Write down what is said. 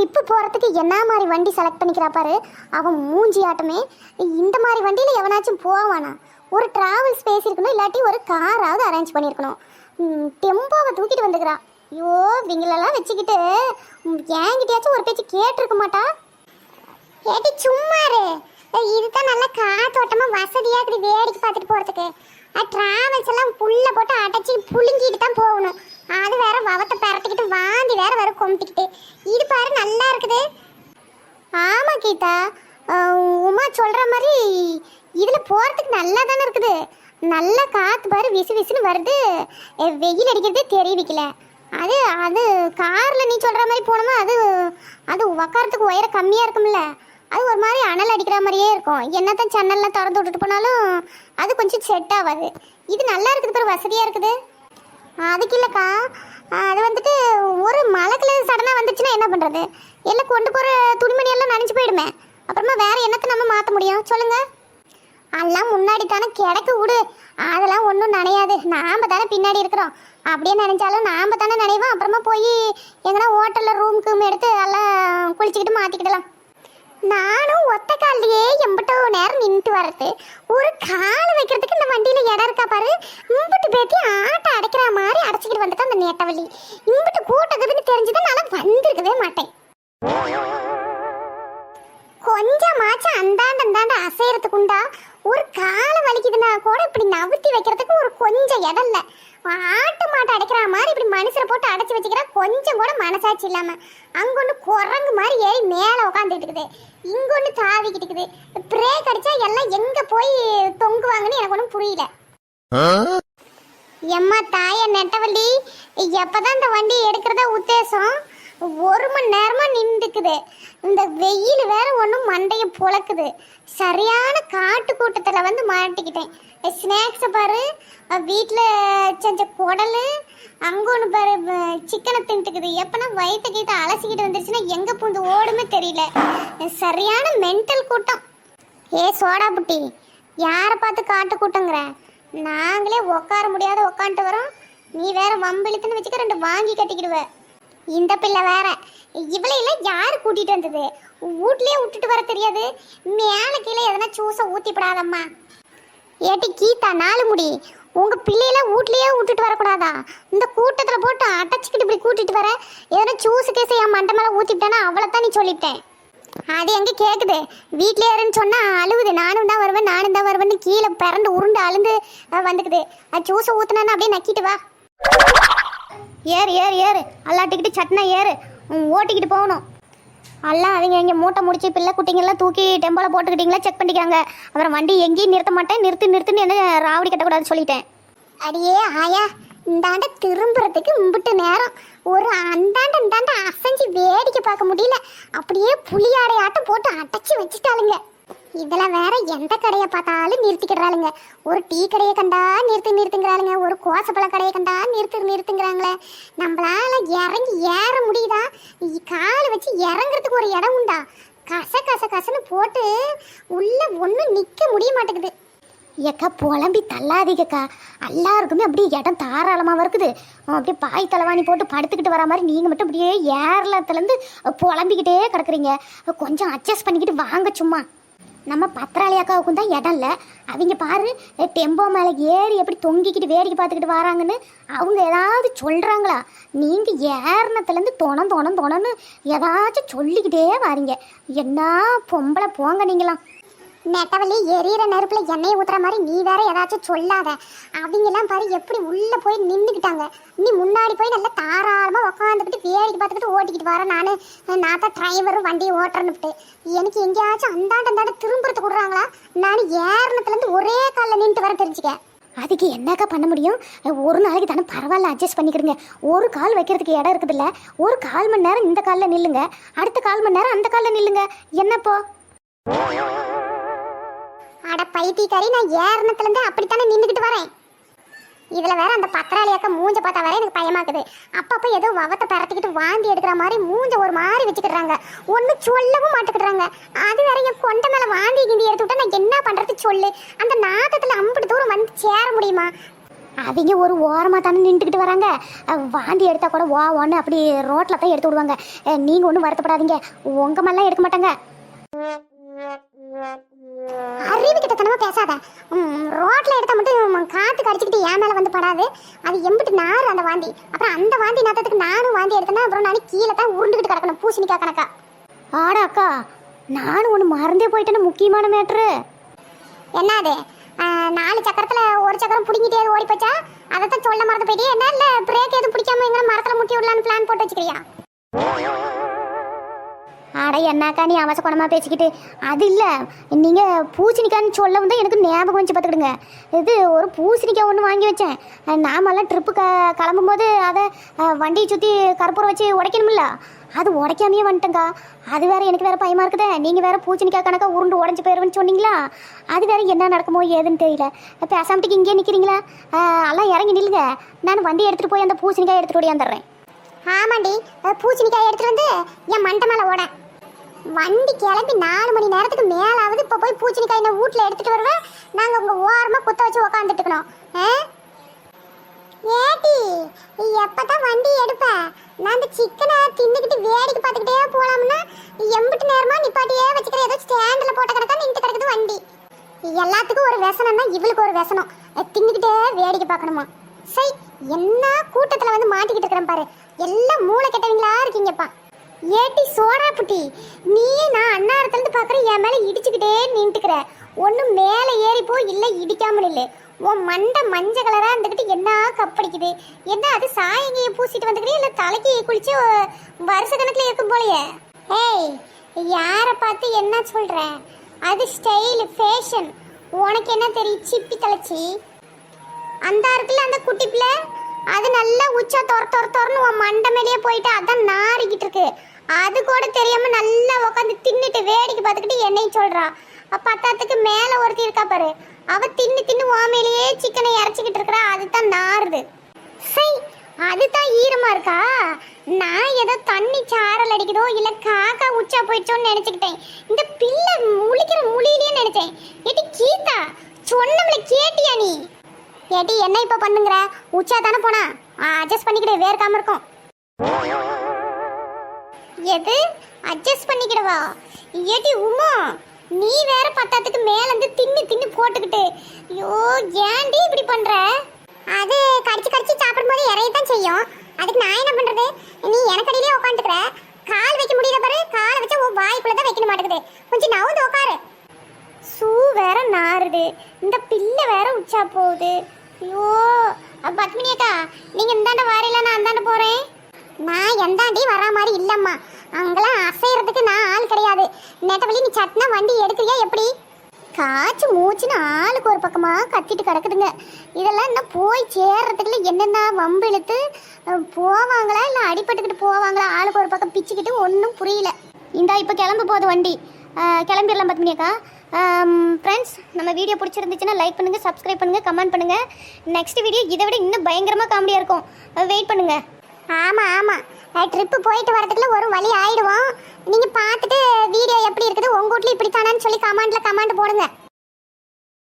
Trip போகிறதுக்கு என்ன மாதிரி வண்டி செலக்ட் பண்ணிக்கிறா பாரு. அவன் மூஞ்சி ஆட்டமே. இந்த மாதிரி வண்டியில் எவனாச்சும் போவானா? ஒரு ட்ராவல் ஸ்பேஸ் இருக்கணும், இல்லாட்டி ஒரு காராவது அரேஞ்ச் பண்ணியிருக்கணும். டெம்போவை தூக்கிட்டு வந்துக்கிறா. ஐயோ, இவங்களெல்லாம் வச்சுக்கிட்டு என்கிட்டயாச்சும் ஒரு பேச்சு கேட்டிருக்க மாட்டா? ஏட்டி சும்மாரு, இதுதான் நல்லா காத்தோட்டமா வசதியா இப்படி வேடிக்கை பார்த்துட்டு போறதுக்கு. டிராவல்ஸ் எல்லாம் புல்ல போட்டு அடைச்சி புழுங்கிட்டு தான் போகணும். அது வேற வவத்தை பரட்டிக்கிட்டு வாந்தி வேற வர கொம்பிக்கிட்டு. இது பாரு நல்லா இருக்குது. ஆமா கீதா, உமா சொல்ற மாதிரி இதுல போறதுக்கு நல்லா தானே இருக்குது. நல்ல காத்து பாரு, விசு விசுன்னு வருது. வெயில் அடிக்கிறதே தெரிவிக்கல. அது அது கார்ல நீ சொல்ற மாதிரி போனோமா, அது உக்காரத்துக்கு உயர கம்மியா இருக்கும்ல. அது ஒரு மாதிரி அனல் அடிக்கிற மாதிரியே இருக்கும். என்னத்தான் ஜன்னல்லாம் திறந்து விட்டுட்டு போனாலும் அது கொஞ்சம் செட் ஆகாது. இது நல்லா இருக்குது பாரு, வசதியா இருக்குது. அதுக்கு இல்லைக்கா, அது வந்துட்டு ஒரு மழைக்குள்ள சடனாக வந்துச்சுன்னா என்ன பண்ணுறது? எல்லாம் கொண்டு போகிற துணிமணி எல்லாம் நனைஞ்சு போயிடுமே. அப்புறமா வேற என்னத்தை நம்ம மாற்ற முடியும் சொல்லுங்க? அதெல்லாம் முன்னாடி தானே கிடக்கு விடு. அதெல்லாம் ஒன்றும் நனையாது. நாம் தானே பின்னாடி இருக்கிறோம். அப்படியே நினைச்சாலும் நாம் தானே நினைவோம். அப்புறமா போய் எங்கன்னா ஹோட்டலில் ரூமுக்கு எடுத்து எல்லாம் குளிச்சுக்கிட்டு மாற்றிக்கிடலாம். நானும் ஒத்த காலையே எம்பிட்டோ நேரம் நின்றுட்டு வர்றது. ஒரு காலை வைக்கிறதுக்கு இந்த வண்டியில் இடம் இருக்கா பாரு. இம்பிட்டு பேத்தி ஆட்டை அடைக்கிற மாதிரி அடைச்சிக்கிட்டு வந்துட்டு அந்த நேட்டவள்ளி இம்பிட்டு கூட்டக்குதுன்னு தெரிஞ்சுதான் நான் வந்திருக்கவே மாட்டேன். கொஞ்சமாச்சும் அந்தாண்ட அசையறதுக்குண்டா. ஒரு காலை வலிக்குதுன்னா கூட இப்படி நவுத்தி வைக்கிறதுக்கு ஒரு கொஞ்சம் இடம் இல்லை. ஆட்டு மாட்டை அடைக்கிற மாதிரி இப்படி மனுஷரை போட்டு அடைச்சி வச்சுக்கிறா. கொஞ்சம் கூட மனசாட்சி இல்லாம அங்கொன்று குரங்கு மாதிரி ஏறி மேலே உட்காந்துட்டு இருக்குது, இங்கொன்று தாவிக்கிட்டு இருக்குது. பிரேக் அடிச்சா எல்லாம் எங்க போய் தொங்குவாங்கன்னு எனக்கு ஒன்றும் புரியல. எம்மா தாய நெட்டவள்ளி, எப்பதான் இந்த வண்டி எடுக்கிறதா உத்தேசம்? 1 மணி நேரமா நின்றுக்குது. இந்த வெயில் வேற ஒன்றும் மண்டைய புழக்குது. சரியான காட்டு கூட்டத்தில் வந்து மாட்டிக்கிட்டேன். ஸ்நாக்ஸை பாரு, வீட்டில் செஞ்ச குடல், அங்கே ஒன்று பாரு சிக்கனை தின்ட்டுக்குது. எப்போனா வயிற்று கீட்ட அலசிக்கிட்டு வந்துருச்சுன்னா எங்கே பூந்து ஓடுமே தெரியல. சரியான மென்டல் கூட்டம். ஏ சோடா புட்டி, யாரை பார்த்து காட்டு கூட்டங்கிற? நாங்களே உட்கார முடியாத உட்காந்துட்டு வரோம். நீ வேற வம்பிழுத்துன்னு வச்சுக்க 2 வாங்கி கட்டிக்கிடுவ. இந்த பிள்ளை வேற. இவளையெல்லாம் யாரு கூட்டிட்டு வந்தது? வீட்லயே விட்டுட்டு வர தெரியாது. மேலே கீழே எதனா ஜூஸை ஊற்றிப்படாதம்மா. ஏட்டி கீதா, 4 முடி, உங்க பிள்ளையெல்லாம் வீட்லயே விட்டுட்டு வரக்கூடாதா? இந்த கூட்டத்தில் போட்டு அடைச்சிக்கிட்டு இப்படி கூட்டிட்டு வர. எதனா ஜூஸு கேஸை என் மண்டை மேலே ஊற்றிவிட்டேன்னா அவ்வளோத்தான் நீ சொல்லிட்டேன். அது எங்கே கேட்குது? வீட்டிலே இருன்னு சொன்னால் அழுகுது. நானும் தான் வருவேன்னு கீழே பிறண்டு உருண்டு அழுந்து வந்துக்குது. அது ஜூஸை ஊற்றுனான்னு அப்படியே நக்கிட்டு வா. ஏறு அல்லாட்டிக்கிட்டு சட்னா ஏறு, ஓட்டிக்கிட்டு போகணும். எல்லாம் அவங்க இங்கே மூட்டை முடிச்சு பிள்ளை குட்டிங்கெல்லாம் தூக்கி டெம்போல போட்டுக்கிட்டீங்களா செக் பண்ணிக்கிறாங்க. அப்புறம் வண்டி எங்கேயும் நிறுத்த மாட்டேன், நிறுத்துன்னு என்ன ராவடி கட்டக்கூடாது சொல்லிட்டேன். அடியே ஆயா, இந்தாண்ட திரும்புறதுக்கு இம்பிட்டு நேரம். ஒரு அந்தாண்ட அசைஞ்சு வேடிக்கை பார்க்க முடியல. அப்படியே புளியாடையாட்டம் போட்டு அடைச்சி வச்சுட்டாளுங்க. இதில் வேற எந்த கடையை பார்த்தாலும் நிறுத்திக்கிறாளுங்க. ஒரு டீ கடையை கண்டா நிறுத்துங்கிறாளுங்க. ஒரு கோசப்பழ கடையை கண்டா நிறுத்துங்கிறாங்களே. நம்மளால இறங்கி ஏற முடியுதா? காலை வச்சு இறங்குறதுக்கு ஒரு இடம் உண்டா? கசன்னு போட்டு உள்ள ஒன்றும் நிற்க முடிய மாட்டேங்குது. ஏக்கா புலம்பி தள்ளாதீங்கக்கா. எல்லாருக்குமே அப்படியே இடம் தாராளமாக இருக்குது. அப்படியே பாய் தலைவாணி போட்டு படுத்துக்கிட்டு வர மாதிரி நீங்கள் மட்டும் அப்படியே ஏறலத்துலேருந்து புலம்பிக்கிட்டே கிடக்குறீங்க. கொஞ்சம் அட்ஜஸ்ட் பண்ணிக்கிட்டு வாங்க. சும்மா நம்ம பத்திராளி அக்காவுக்கும் தான் இடம் இல்லை. அவங்க பாரு டெம்போ மேலே ஏறி எப்படி தொங்கிக்கிட்டு வேடிக்கை பார்த்துக்கிட்டு வராங்கன்னு அவங்க ஏதாவது சொல்கிறாங்களா? நீங்கள் ஏறினத்துலேருந்து தொணன்னு ஏதாச்சும் சொல்லிக்கிட்டே வாரீங்க. என்ன பொம்பளை போங்க நீங்களாம். நெட்டவள்ளி, எரியிற நெருப்பில் எண்ணெயை ஊற்றுற மாதிரி நீ வேற ஏதாச்சும் சொல்லாத. அவங்கெல்லாம் பாரு எப்படி உள்ளே போய் நின்றுக்கிட்டாங்க. நீ முன்னாடி போய் நல்லா தாராளமாக உட்காந்துக்கிட்டு வேடிக்கை பார்த்துக்கிட்டு ஓட்டிக்கிட்டு வரேன். நான் தான் டிரைவரும் வண்டியை ஓட்டுறேன்னுட்டு எனக்கு எங்கேயாச்சும் அந்தாண்ட திரும்புறதுக்கு விடுறாங்களா? நான் ஏறினத்துலேருந்து ஒரே காலில் நின்றுட்டு வர தெரிஞ்சுக்க. அதுக்கு என்னக்கா பண்ண முடியும்? ஒரு நாளைக்கு தானே பரவாயில்ல, அட்ஜஸ்ட் பண்ணிக்கிறீங்க. ஒரு கால் வைக்கிறதுக்கு இடம் இருக்குதுல்ல. ஒரு 1/4 மணி நேரம் இந்த காலில் நில்லுங்க, அடுத்த 1/4 மணி நேரம் அந்த காலில் நில்லுங்க. என்னப்போ அட பைத்தியக்காரி, நான் ஏறினத்துலேருந்து அப்படித்தானே நின்றுக்கிட்டு வரேன். இதில் வேற அந்த பத்திராளி அக்கா மூஞ்ச பார்த்தா வேற எனக்கு பயமாக்குது. அப்பப்போ ஏதோ வவத்தை பரட்டிக்கிட்டு வாந்தி எடுக்கிற மாதிரி மூஞ்ச ஒரு மாதிரி வச்சுக்கிடுறாங்க. ஒன்றும் சொல்லவும் மாட்டுக்கிடுறாங்க. அது வேற என் கொண்ட மேலே வாந்தி கிந்தி எடுத்து விட்டா நான் என்ன பண்ணுறது சொல்லு? அந்த நாத்தத்தில் அம்பிட்டு தூரம் வந்து சேர முடியுமா? அவங்க ஒரு ஓரமாக தானே நின்றுக்கிட்டு வராங்க. வாந்தி எடுத்தால் கூட ஒன்று அப்படி ரோட்டில் தான் எடுத்து விடுவாங்க. நீங்கள் ஒன்றும் வருத்தப்படாதீங்க, உங்கள் மாதிரிலாம் எடுக்க மாட்டாங்க. அறிவு கிட்டத்தனமா பேசாத. ரோட்டில் எடுத்தால் மட்டும் காற்று கடிச்சிக்கிட்டு என் மேலே வந்து படாது. அது எம்பிட்டு நார் அந்த வாந்தி. அப்புறம் அந்த வாந்தி நாத்தத்துக்கு நானும் வாந்தி எடுத்தேன்னா அப்புறம் நான் கீழே தான் உருண்டுக்கிட்டு கிடக்கணும் பூசணிக்கா கணக்கா. ஆடா அக்கா, நானும் ஒன்று மறந்தே போயிட்டேன்னு முக்கியமான மேட்ரு. என்னது? 4 சக்கரத்தில் ஒரு சக்கரம் பிடிங்கிட்டே ஓடி போச்சா? அதைத்தான் சொல்ல மறந்து போயிட்டே. என்ன இல்லை பிரேக் எதுவும் பிடிக்காம எங்கே மரத்தில் முட்டி விடலான்னு பிளான் போட்டு வச்சுக்கிறியா? அட என்னக்கா நீ அவசரமாக பேசிக்கிட்டு. அது இல்லை, நீங்கள் பூசணிக்கான்னு சொல்ல வந்து எனக்கு ஞாபகம் வச்சு பார்த்துக்கிடுங்க. இது ஒரு பூசணிக்காய் ஒன்று வாங்கி வச்சேன். நாமெல்லாம் ட்ரிப்பு கிளம்பும்போது அதை வண்டியை சுற்றி கற்பூரம் வச்சு உடைக்கணுமில்ல, அது உடைக்காமையே வந்துட்டேங்க்கா. அது வேறு எனக்கு வேறு பயமாக இருக்குதே. நீங்கள் வேறு பூசணிக்காய் கணக்காக உருண்டு உடஞ்சி போயிடுவேன்னு சொன்னீங்களா? அது வேறு என்ன நடக்குமோ ஏதுன்னு தெரியல. பேசாமட்டுக்கு இங்கே நிற்கிறீங்களா? எல்லாம் இறங்கி நில்லுங்க, நான் வண்டி எடுத்துகிட்டு போய் அந்த பூசணிக்காய் எடுத்துகிட்டு ஓடியாந்துடுறேன். ஆமாண்டி, பூசணிக்காய் எடுத்துகிட்டு வந்து என் மண்டை மேலே ஓட. வண்டி கிளம்பி 4 மணி நேரத்துக்கு மேலாவது. இப்போ போய் பூசணிக்காய் நான் வீட்டில் எடுத்துகிட்டு வருவேன். நாங்கள் உங்கள் ஓரமாக குத்த வச்சு உக்காந்துட்டுக்கணும். ஏட்டி எப்பதான் வண்டி எடுப்ப? நான் அந்த சிக்கனை தின்னுக்கிட்டு வேடிக்கை பார்த்துக்கிட்டே போலாம்னா எம்பிட்டு நேரமா நிப்பாட்டியே வச்சுக்கிற. ஏதோ ஸ்டாண்டில் போட்ட கிடக்கா நின்று கிடக்குது வண்டி. எல்லாத்துக்கும் ஒரு व्यसனம்னா இவளுக்கு ஒரு व्यसனம். தின்னுக்கிட்டே வேடிக்கை பார்க்கணுமா? சரி, என்ன கூட்டத்தில் வந்து மாட்டிக்கிட்டு இருக்கிறேன் பாரு. எல்லாம் மூளை கெட்டவங்களா இருக்கீங்கப்பா. ஏட்டி சோடா புட்டி, நீ நான் அன்னாரத்துலேருந்து பார்க்குறேன் என் மேலே இடிச்சுக்கிட்டே நின்றுக்கிற. ஒன்றும் மேலே ஏறிப்போ இல்லை இடிக்காமல் இல்லை. உன் மண்டை மஞ்சள் கலராக இருந்துக்கிட்டு என்ன கப்படிக்குது? என்ன அது சாயங்கையை பூசிட்டு வந்துக்கிறீ இல்லை தலைக்கு குளிச்சு வருஷ கணக்கில் இருக்கும் போலையே? ஏய், யாரை பார்த்து என்ன சொல்கிற? அது ஸ்டைலு ஃபேஷன். உனக்கு என்ன தெரியும்? சிப்பி தலைச்சி அந்த இருக்குல்ல அந்த குட்டி பிள்ளை, அது நல்லா உச்சா தொறன்னு உன் மண்டை மேலேயே போயிட்டு அதான் நாரிக்கிட்டு இருக்கு. அது கூட தெரியாம நல்லா உட்காந்து தின்னுட்டு வேடிக்கை பார்த்துக்கிட்டு என்னையும் சொல்றா. பத்தாத்துக்கு மேல ஒருத்தி இருக்கா பாரு, அவ தின்னு வாமையிலேயே சிக்கனை இறச்சிக்கிட்டு இருக்கிறா. அதுதான் நாறுது. சரி, அதுதான் ஈரமா இருக்கா? நான் ஏதோ தண்ணி சாரல் அடிக்குதோ இல்ல காக்கா உச்சா போயிடுச்சோன்னு நினைச்சுக்கிட்டேன். இந்த பிள்ளை முழிக்கிற முழியிலேயே நினைச்சேன். ஏட்டி கீதா, சொன்னவளை கேட்டியா நீ? ஏட்டி என்ன இப்ப பண்ணுங்கிற? உச்சா தானே போனா, அட்ஜஸ்ட் பண்ணிக்கிட்டு வேர்க்காம இருக்கும். எது அட்ஜஸ்ட் பண்ணிக்கிடவா? ஏட்டி உமா, நீ வேற பத்தாத்துக்கு மேல இருந்து தின்னு போட்டுக்கிட்டு. ஐயோ, ஏன்டி இப்படி பண்ற? அது கடிச்சு சாப்பிடும்போது இறையத்தான் செய்யும். அதுக்கு நான் என்ன பண்றது? நீ எனக்கு அடியிலே உட்காந்துக்கிற. கால் வைக்க முடியல பாரு, காலை வச்சா உன் வாய்க்குள்ளதான் வைக்க மாட்டேங்குது. கொஞ்சம் நவுந்து உட்காரு. சூ வேற நாறுது, இந்த பிள்ளை வேற உச்சா போகுது. ஐயோ, பத்மினி அக்கா, நீங்க இந்தாண்ட வாரையில நான் அந்தாண்ட போறேன். நான் எந்தாண்டி வரா மாதிரி இல்லம்மா. அங்கெல்லாம் அசைறதுக்கு நான் ஆள் கிடையாது. நெட்டவழி நீ சட்டினா வண்டி எடுக்கிறியா எப்படி? காய்ச்சி மூச்சுன்னு ஆளுக்கு ஒரு பக்கமா கத்திட்டு கிடக்குதுங்க. இதெல்லாம் இன்னும் போய் சேர்றதுக்குள்ள என்னென்ன வம்பு இழுத்து போவாங்களா இல்லை அடிபட்டுக்கிட்டு போவாங்களா? ஆளுக்கு ஒரு பக்கம் பிச்சுக்கிட்டு ஒன்றும் புரியல. இந்தா இப்போ கிளம்ப போகுது வண்டி, கிளம்பிடலாம் பத்மினி அக்கா. ஃப்ரெண்ட்ஸ், நம்ம வீடியோ பிடிச்சிருந்துச்சுன்னா லைக் பண்ணுங்கள், சப்ஸ்கிரைப் பண்ணுங்கள், கமெண்ட் பண்ணுங்கள். நெக்ஸ்ட் வீடியோ இதை விட இன்னும் பயங்கரமாக காமெடியாக இருக்கும். வெயிட் பண்ணுங்கள். ஆமாம், ட்ரிப்பு போயிட்டு வரதுக்குள்ள ஒரு வழி ஆயிடுவோம். நீங்கள் பார்த்துட்டு வீடியோ எப்படி இருக்குது, உங்கள் வீட்டில் இப்படி தானான்னு சொல்லி கமெண்ட் போடுங்க.